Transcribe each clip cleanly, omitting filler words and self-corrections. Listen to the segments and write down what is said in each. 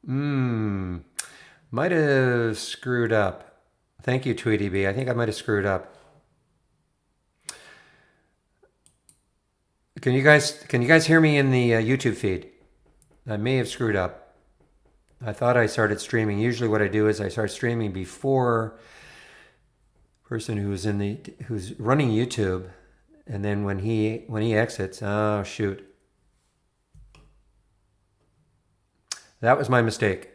Hmm. Might have screwed up. Thank you, Tweety B. I think I might have screwed up. Can you guys hear me in the YouTube feed? I may have screwed up. I thought I started streaming. Usually what I do is I start streaming before person who's running YouTube, and then when he exits, oh shoot. That was my mistake.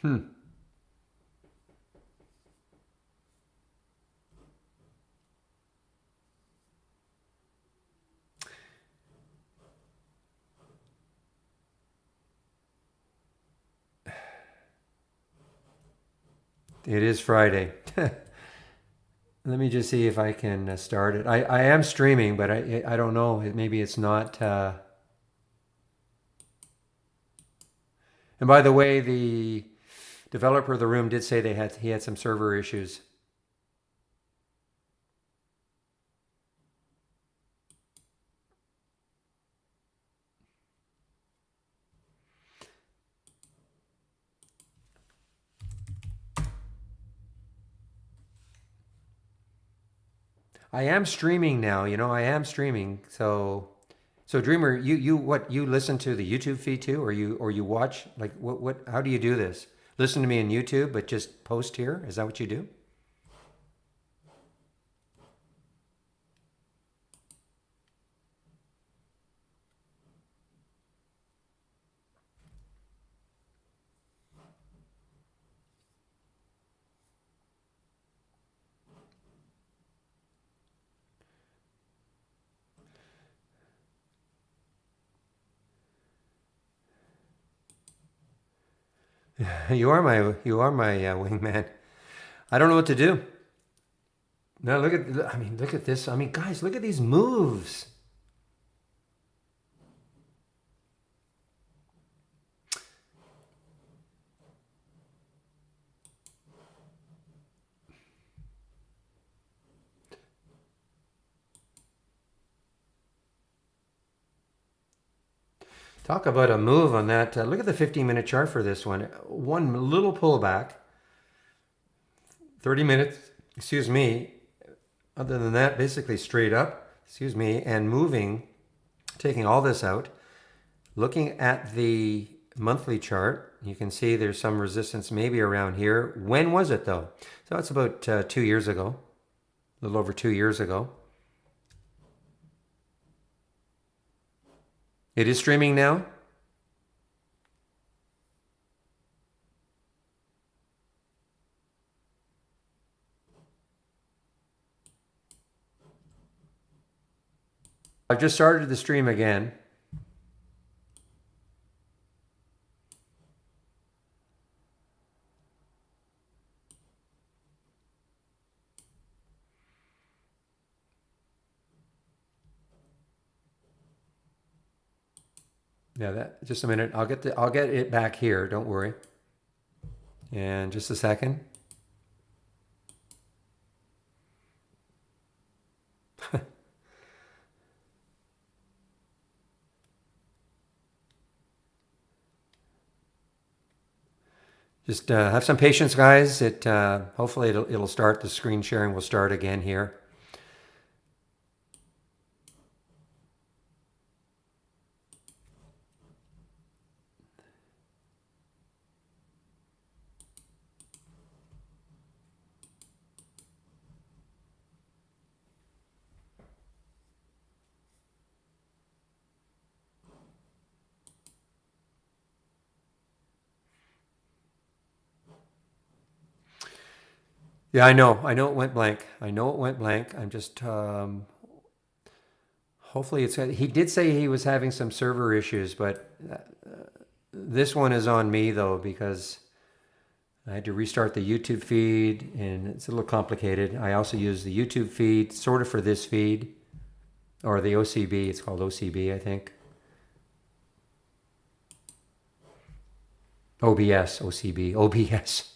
Hmm. It is Friday. Let me just see if I can start it. I am streaming, but I don't know. Maybe it's not. And by the way, the developer of the room did say he had some server issues. I am streaming now. I am streaming. So Dreamer, you listen to the YouTube feed too, or you watch like what? How do you do this? Listen to me on YouTube, but just post here. Is that what you do? You are my wingman. I don't know what to do. No, look at this. I mean, guys, look at these moves. Talk about a move on that. Look at the 15-minute chart for this one. One little pullback, 30 minutes, excuse me. Other than that, basically straight up, excuse me, and moving, taking all this out. Looking at the monthly chart, you can see there's some resistance maybe around here. When was it though? So it's about 2 years ago, a little over 2 years ago. It is streaming now. I've just started the stream again. Yeah, that just a minute. I'll get it back here. Don't worry. And just a second. Just have some patience, guys. Hopefully it'll start. The screen sharing will start again here. Yeah, I know. I know it went blank. I know it went blank. I'm just hopefully it's. He did say he was having some server issues, but this one is on me though because I had to restart the YouTube feed, and it's a little complicated. I also use the YouTube feed sort of for this feed or the OCB. It's called OCB, I think. OBS, OCB, OBS.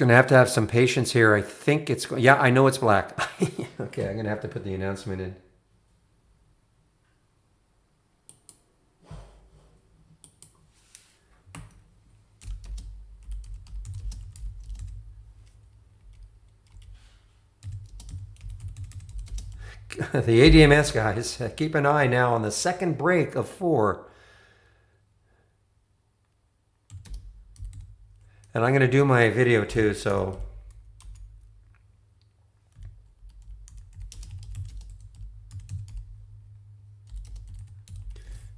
going to have some patience here. I think it's, yeah, I know it's black. Okay, I'm going to have to put the announcement in. The ADMS guys, keep an eye now on the second break of 4. And I'm going to do my video too, so.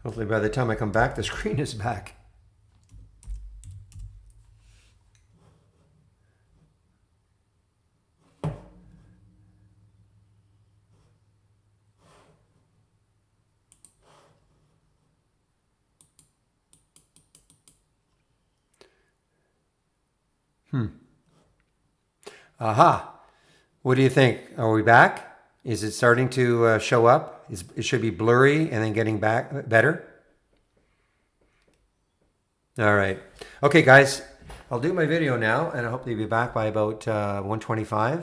Hopefully by the time I come back, the screen is back. Aha. What do you think? Are we back? Is it starting to show up? It should be blurry and then getting back better. All right. Okay, guys. I'll do my video now, and I hope to be back by about 1:25.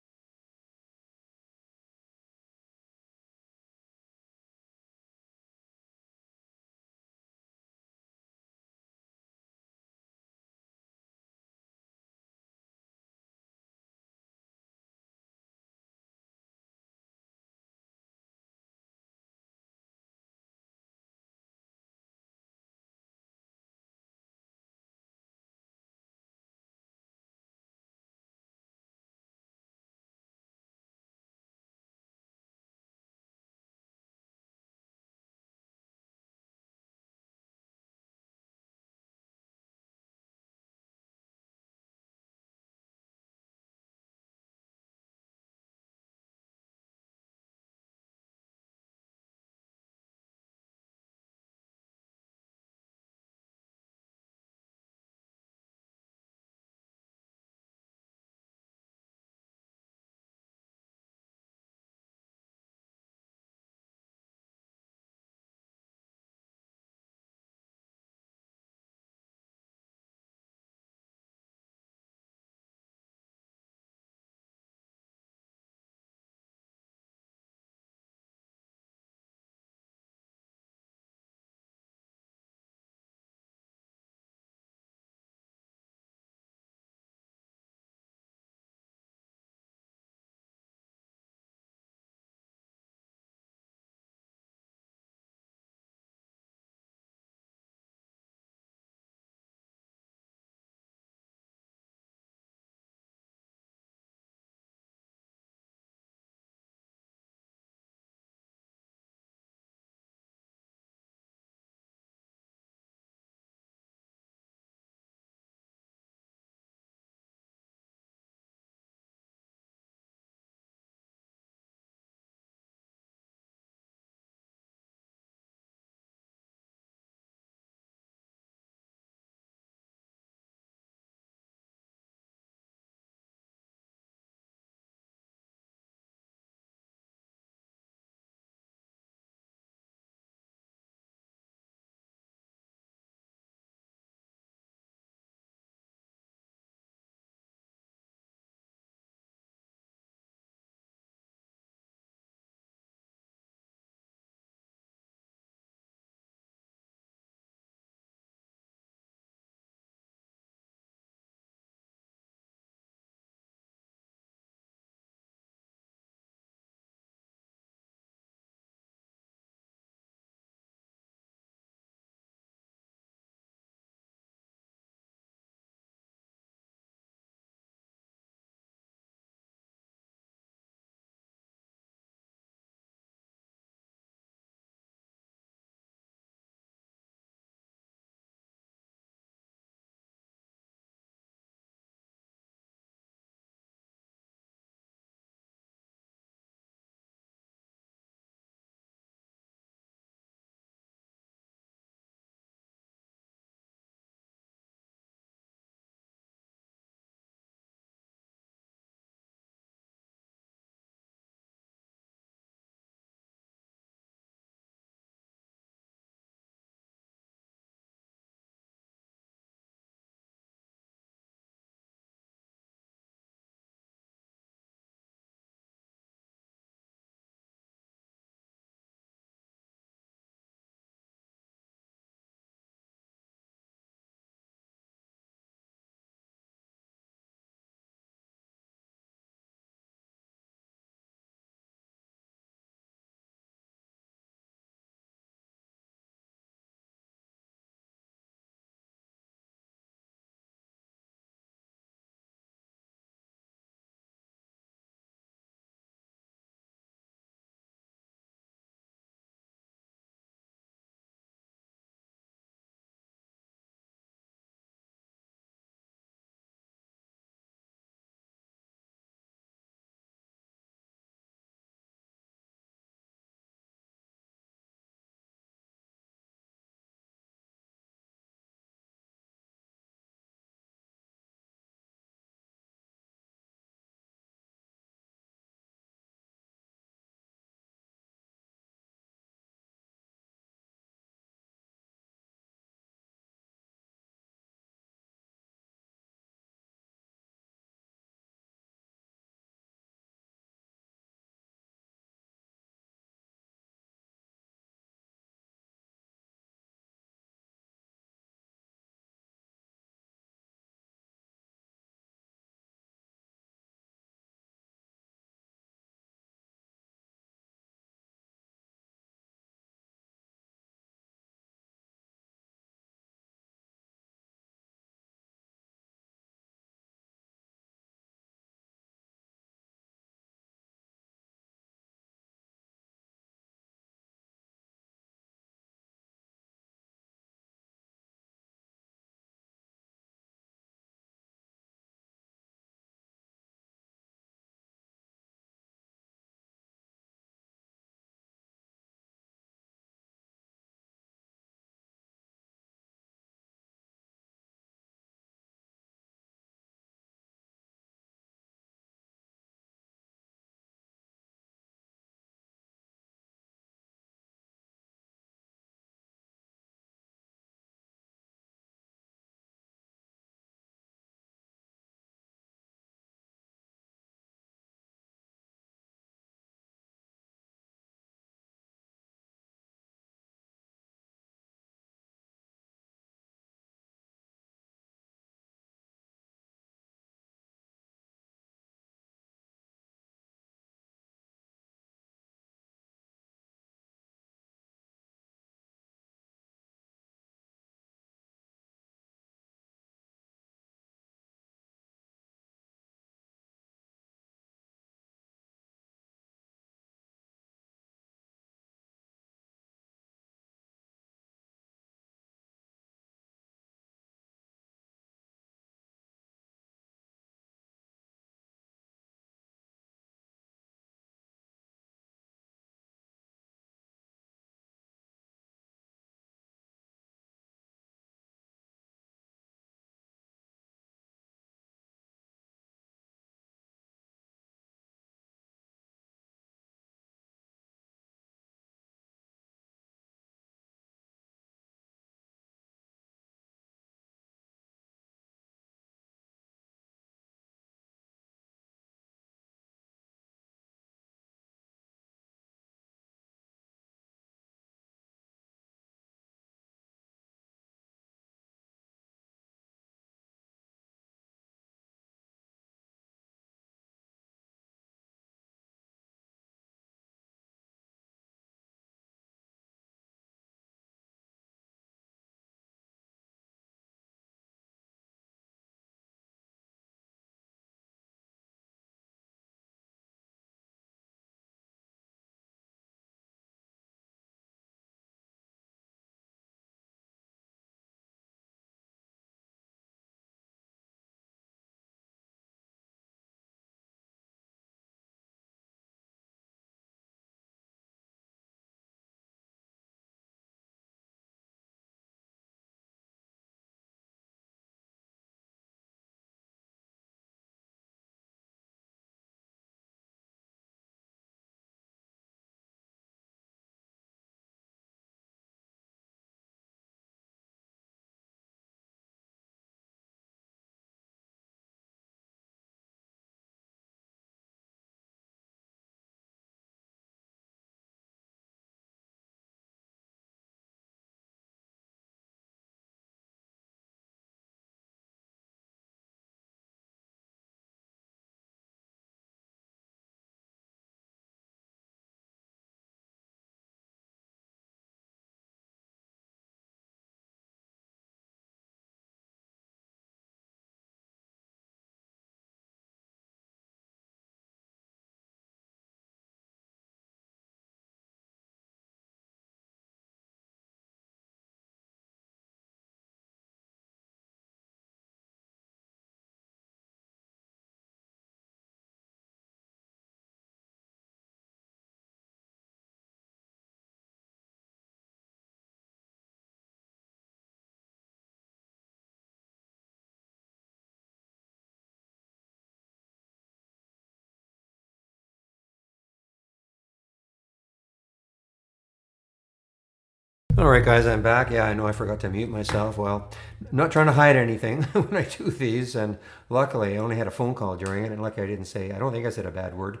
All right, guys, I'm back. Yeah, I know I forgot to mute myself. Well, I'm not trying to hide anything when I do these, and luckily I only had a phone call during it, and luckily I didn't say, I don't think I said a bad word.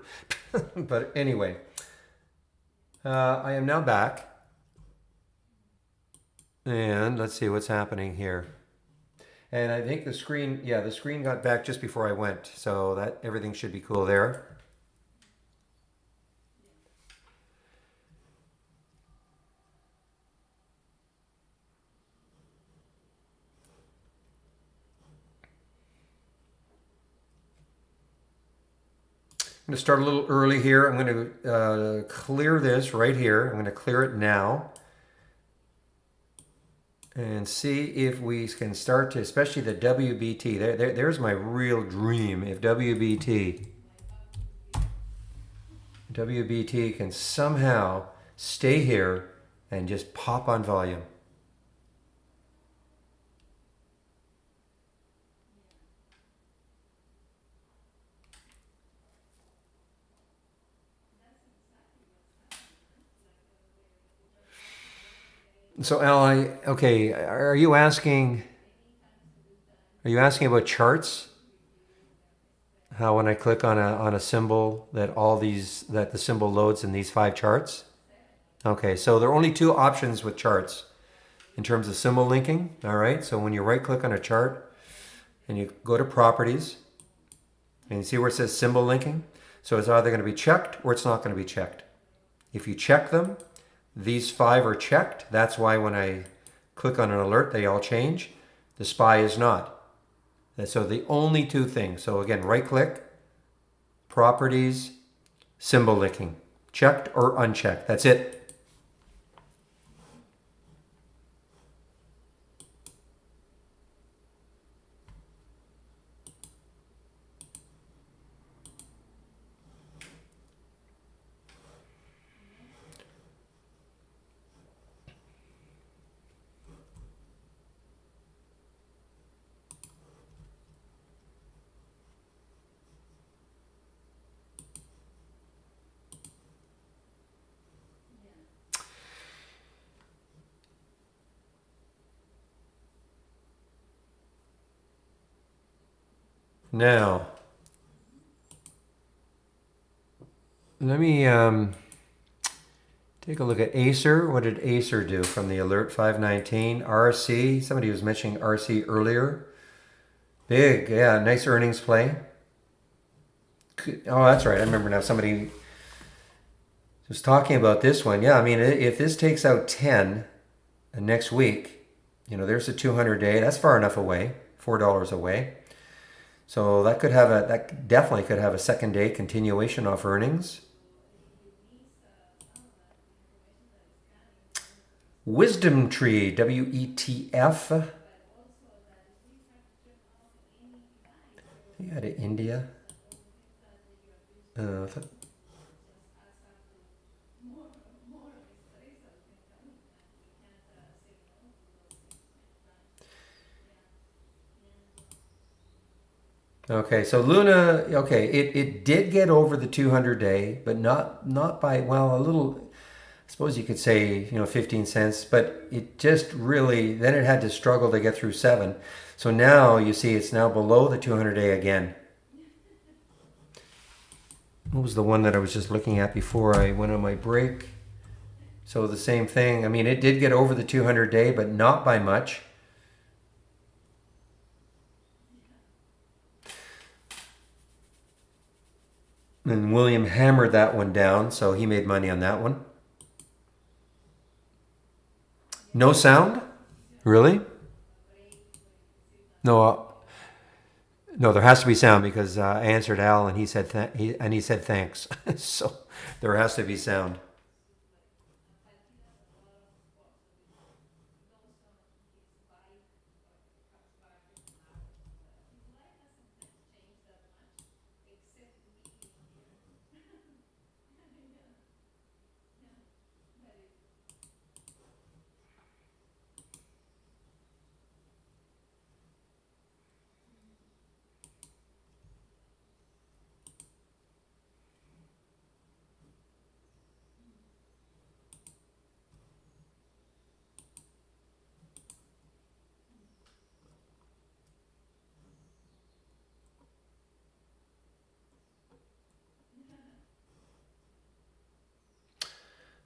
But anyway, I am now back, and let's see what's happening here. And I think the screen, yeah, the screen got back just before I went, so that everything should be cool there. I'm going to start a little early here. I'm going to clear this right here. I'm going to clear it now and see if we can start to, especially the WBT. There's my real dream. If WBT can somehow stay here and just pop on volume. So Al, okay, are you asking? Are you asking about charts? How when I click on a symbol that the symbol loads in these 5 charts? Okay, so there are only 2 options with charts in terms of symbol linking. All right, so when you right click on a chart and you go to properties and you see where it says symbol linking, so it's either going to be checked or it's not going to be checked. If you check them, these 5 are checked. That's why when I click on an alert, they all change. The SPY is not. And so the only 2 things. So again, right click, properties, symbol linking, checked or unchecked. That's it. Now, let me take a look at Acer. What did Acer do from the alert 519? RC, somebody was mentioning RC earlier. Big, yeah, nice earnings play. Oh, that's right. I remember now. Somebody was talking about this one. Yeah, I mean, if this takes out 10 next week, there's a 200-day. That's far enough away, $4 away. So that definitely could have a second day continuation off earnings. Wisdom Tree, WETF. Yeah, to India. Uh, okay, so Luna, okay, it did get over the 200-day, but not by, well, a little, I suppose you could say, 15 cents, but it just really, then it had to struggle to get through 7. So now you see it's now below the 200-day again. What was the one that I was just looking at before I went on my break? So the same thing. I mean, it did get over the 200-day, but not by much. And William hammered that one down, so he made money on that one. No sound? Really? No, no. There has to be sound because I answered Al and he said he said thanks. So there has to be sound.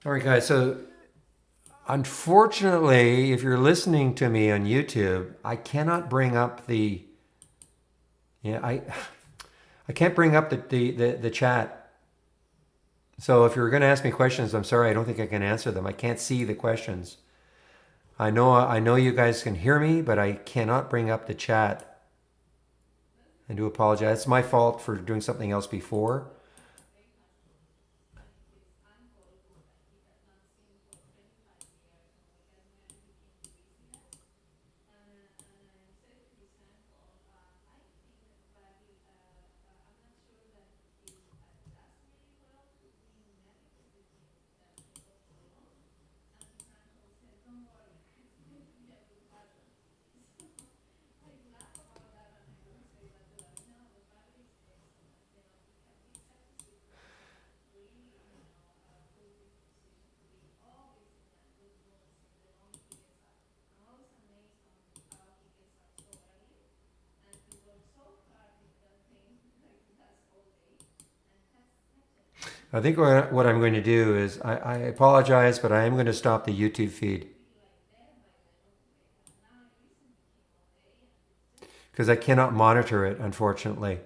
All right, guys. So unfortunately, if you're listening to me on YouTube, I cannot bring up the yeah I can't bring up the chat. So if you're going to ask me questions, I'm sorry, I don't think I can answer them. I can't see the questions. I know you guys can hear me, but I cannot bring up the chat. I do apologize. It's my fault for doing something else before. I think what I'm going to do is I apologize, but I am going to stop the YouTube feed because I cannot monitor it, unfortunately.